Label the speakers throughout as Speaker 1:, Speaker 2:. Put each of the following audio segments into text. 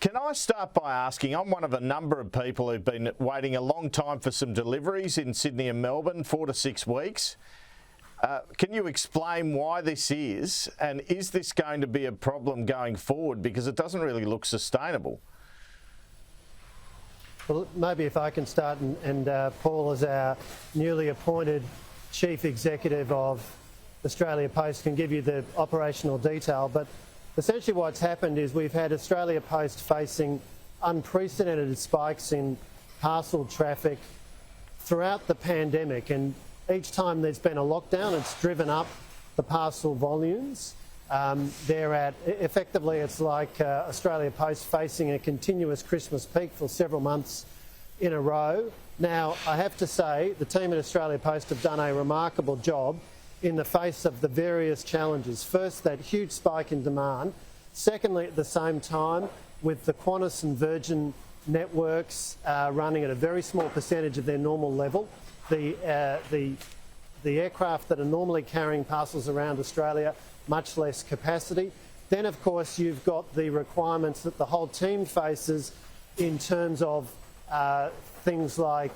Speaker 1: can I start by asking, I'm one of a number of people who've been waiting a long time for some deliveries in Sydney and Melbourne, 4 to 6 weeks. Can you explain why this is, and is this going to be a problem going forward, because it doesn't really look sustainable?
Speaker 2: Well, maybe if I can start, and Paul, as our newly appointed Chief Executive of Australia Post, can give you the operational detail. But essentially what's happened is we've had Australia Post facing unprecedented spikes in parcel traffic throughout the pandemic, and each time there's been a lockdown, it's driven up the parcel volumes. Effectively, it's like Australia Post facing a continuous Christmas peak for several months in a row. Now, I have to say, the team at Australia Post have done a remarkable job in the face of the various challenges. First, that huge spike in demand. Secondly, at the same time, with the Qantas and Virgin networks running at a very small percentage of their normal level, the aircraft that are normally carrying parcels around Australia, much less capacity. Then, of course, you've got the requirements that the whole team faces in terms of things like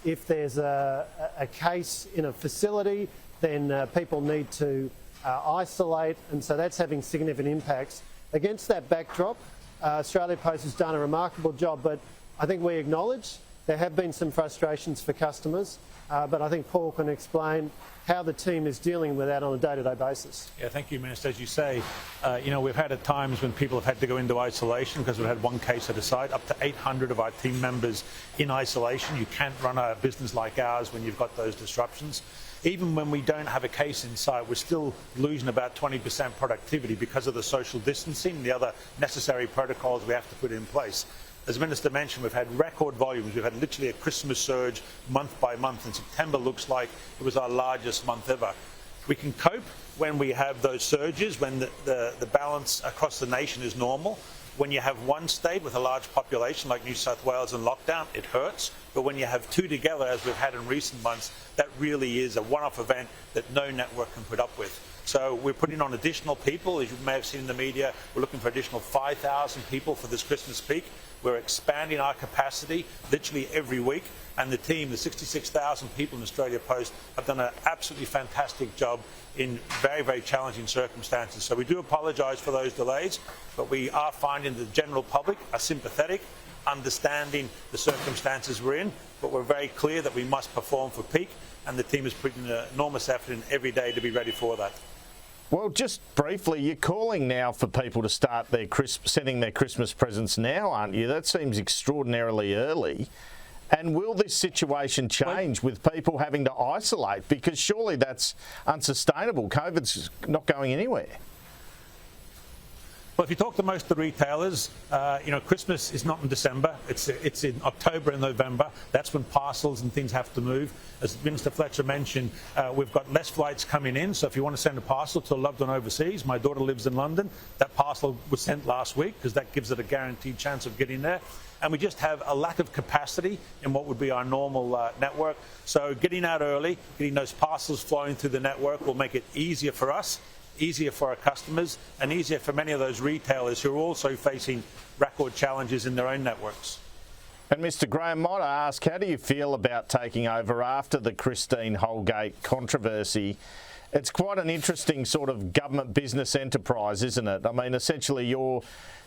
Speaker 2: if there's a case in a facility, then people need to isolate, and so that's having significant impacts. Against that backdrop, Australia Post has done a remarkable job, but I think we acknowledge there have been some frustrations for customers, but I think Paul can explain how the team is dealing with that on a day-to-day basis.
Speaker 3: Yeah, thank you, Minister. As you say, we've had at times when people have had to go into isolation because we've had one case at a site, up to 800 of our team members in isolation. You can't run a business like ours when you've got those disruptions. Even when we don't have a case in sight, we're still losing about 20% productivity because of the social distancing and the other necessary protocols we have to put in place. As the Minister mentioned, we've had record volumes. We've had literally a Christmas surge month by month, and September looks like it was our largest month ever. We can cope when we have those surges, when the balance across the nation is normal. When you have one state with a large population like New South Wales in lockdown, it hurts. But when you have two together, as we've had in recent months, that really is a one-off event that no network can put up with. So we're putting on additional people. As you may have seen in the media, we're looking for additional 5,000 people for this Christmas peak. We're expanding our capacity literally every week, and the team, the 66,000 people in Australia Post, have done an absolutely fantastic job in very, very challenging circumstances. So we do apologise for those delays, but we are finding the general public are sympathetic, understanding the circumstances we're in, but we're very clear that we must perform for peak, and the team is putting an enormous effort in every day to be ready for that.
Speaker 1: Well, just briefly, you're calling now for people to start sending their Christmas presents now, aren't you? That seems extraordinarily early. And will this situation change with people having to isolate? Because surely that's unsustainable. COVID's not going anywhere.
Speaker 3: Well, if you talk to most of the retailers, Christmas is not in December. It's in October and November. That's when parcels and things have to move. As Minister Fletcher mentioned, we've got less flights coming in. So if you want to send a parcel to a loved one overseas, my daughter lives in London, that parcel was sent last week because that gives it a guaranteed chance of getting there. And we just have a lack of capacity in what would be our normal network. So getting out early, getting those parcels flowing through the network will make it easier for us, easier for our customers, and easier for many of those retailers who are also facing record challenges in their own networks.
Speaker 1: And Mr Graham, might I ask, how do you feel about taking over after the Christine Holgate controversy? It's quite an interesting sort of government business enterprise, isn't it? I mean, essentially you're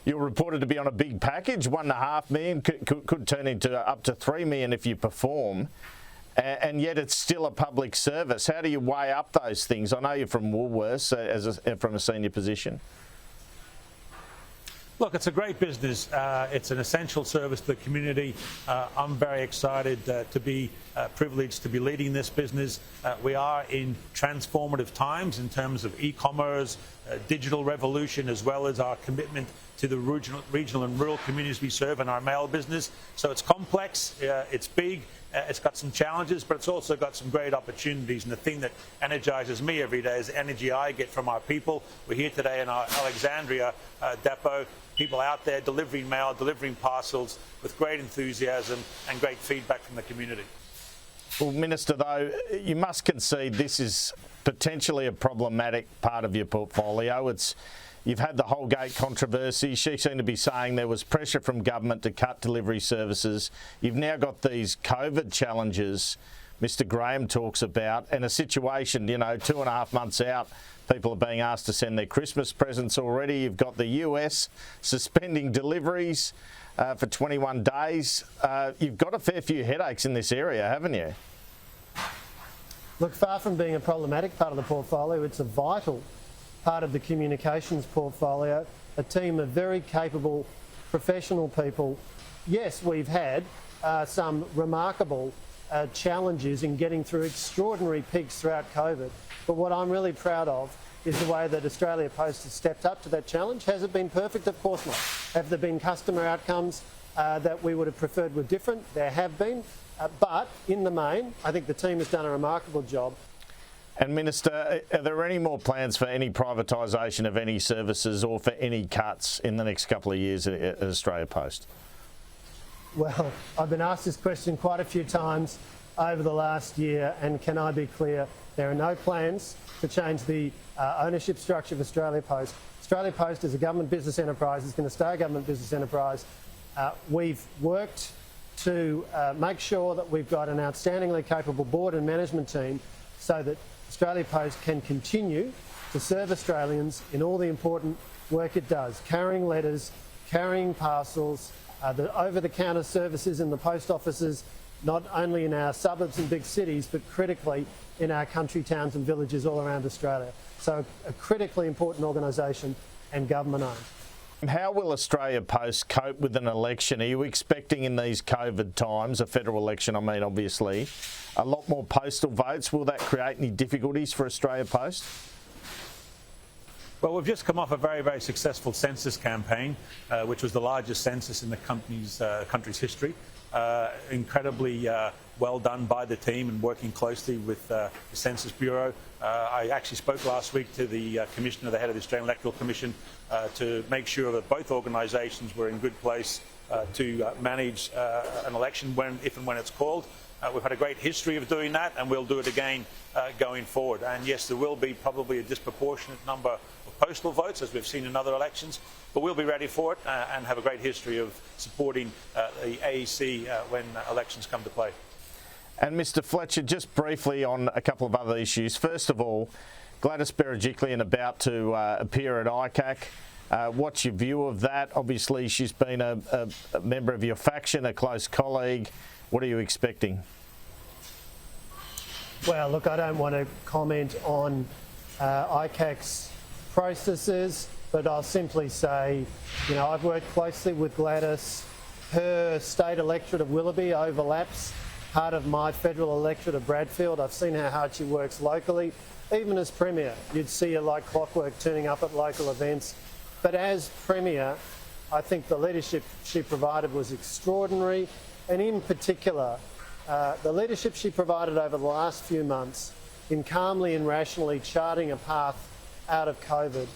Speaker 1: reported to be on a big package, $1.5 million, could turn into up to $3 million if you perform. And yet it's still a public service. How do you weigh up those things? I know you're from Woolworths from a senior position.
Speaker 3: Look, it's a great business. It's an essential service to the community. I'm very excited to be privileged to be leading this business. We are in transformative times in terms of e-commerce, digital revolution, as well as our commitment to the regional and rural communities we serve in our mail business. So it's complex, it's big, it's got some challenges, but it's also got some great opportunities. And the thing that energises me every day is the energy I get from our people. We're here today in our Alexandria depot, people out there delivering mail, delivering parcels with great enthusiasm and great feedback from the community.
Speaker 1: Well, Minister, though, you must concede this is potentially a problematic part of your portfolio. You've had the Holgate controversy. She seemed to be saying there was pressure from government to cut delivery services. You've now got these COVID challenges Mr Graham talks about, and a situation, 2.5 months out, people are being asked to send their Christmas presents already. You've got the US suspending deliveries for 21 days. You've got a fair few headaches in this area, haven't you?
Speaker 2: Look, far from being a problematic part of the portfolio, it's a vital part of the communications portfolio. A team of very capable professional people. Yes, we've had some remarkable challenges in getting through extraordinary peaks throughout COVID. But what I'm really proud of is the way that Australia Post has stepped up to that challenge. Has it been perfect? Of course not. Have there been customer outcomes that we would have preferred were different? There have been. But in the main, I think the team has done a remarkable job.
Speaker 1: And Minister, are there any more plans for any privatisation of any services or for any cuts in the next couple of years at Australia Post?
Speaker 2: Well, I've been asked this question quite a few times over the last year, and can I be clear, there are no plans to change the ownership structure of Australia Post. Australia Post is a government business enterprise. It's going to stay a government business enterprise. We've worked to make sure that we've got an outstandingly capable board and management team so that Australia Post can continue to serve Australians in all the important work it does, carrying letters, carrying parcels, the over-the-counter services in the post offices, not only in our suburbs and big cities, but critically in our country towns and villages all around Australia. So a critically important organisation and government-owned.
Speaker 1: And how will Australia Post cope with an election? Are you expecting in these COVID times, a federal election, obviously, a lot more postal votes? Will that create any difficulties for Australia Post?
Speaker 3: Well, we've just come off a very, very successful census campaign, which was the largest census in the country's history. Incredibly well done by the team and working closely with the Census Bureau. I actually spoke last week to the Commissioner, the head of the Australian Electoral Commission, to make sure that both organisations were in good place to manage an election if and when it's called. We've had a great history of doing that, and we'll do it again going forward. And yes, there will be probably a disproportionate number of postal votes, as we've seen in other elections, but we'll be ready for it and have a great history of supporting the AEC when elections come to play.
Speaker 1: And Mr Fletcher, just briefly on a couple of other issues. First of all, Gladys Berejiklian about to appear at ICAC. What's your view of that? Obviously, she's been a member of your faction, a close colleague. What are you expecting?
Speaker 2: Well, look, I don't want to comment on ICAC's processes, but I'll simply say, I've worked closely with Gladys. Her state electorate of Willoughby overlaps part of my federal electorate of Bradfield. I've seen how hard she works locally. Even as Premier, you'd see her like clockwork turning up at local events. But as Premier, I think the leadership she provided was extraordinary. And in particular, the leadership she provided over the last few months in calmly and rationally charting a path out of COVID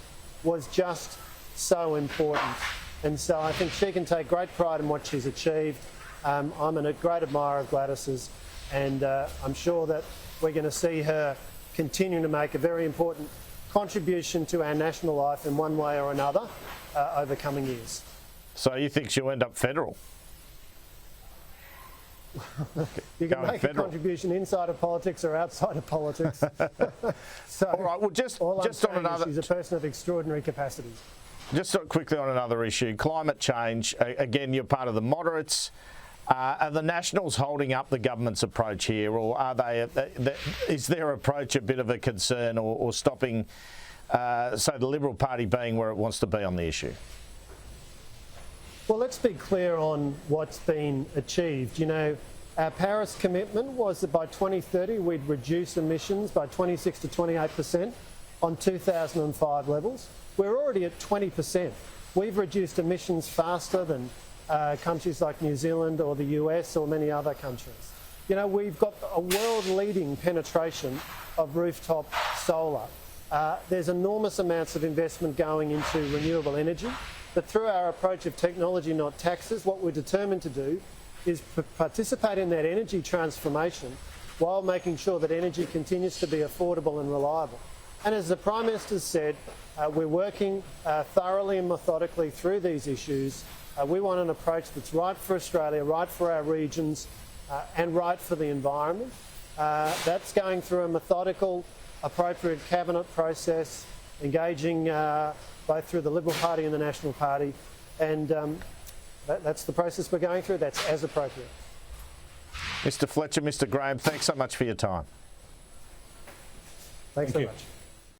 Speaker 2: was just so important. And so I think she can take great pride in what she's achieved. I'm a great admirer of Gladys's, and I'm sure that we're going to see her continue to make a very important contribution to our national life in one way or another over coming years.
Speaker 1: So you think she'll end up federal?
Speaker 2: You can make a contribution inside of politics or outside of politics. So,
Speaker 1: all right, well, just on another...
Speaker 2: She's a person of extraordinary capacity.
Speaker 1: Just quickly on another issue, climate change. Again, you're part of the moderates. Are the Nationals holding up the government's approach here, or is their approach a bit of a concern or stopping, so the Liberal Party being where it wants to be on the issue?
Speaker 2: Well, let's be clear on what's been achieved. Our Paris commitment was that by 2030 we'd reduce emissions by 26 to 28% on 2005 levels. We're already at 20%. We've reduced emissions faster than countries like New Zealand or the US or many other countries. We've got a world-leading penetration of rooftop solar. There's enormous amounts of investment going into renewable energy, but through our approach of technology, not taxes, what we're determined to do is participate in that energy transformation while making sure that energy continues to be affordable and reliable. And as the Prime Minister said, We're working thoroughly and methodically through these issues. We want an approach that's right for Australia, right for our regions, and right for the environment. That's going through a methodical, appropriate cabinet process, engaging both through the Liberal Party and the National Party, and that's the process we're going through. That's as appropriate.
Speaker 1: Mr Fletcher, Mr Graham, thanks so much for your time.
Speaker 2: Thanks so much.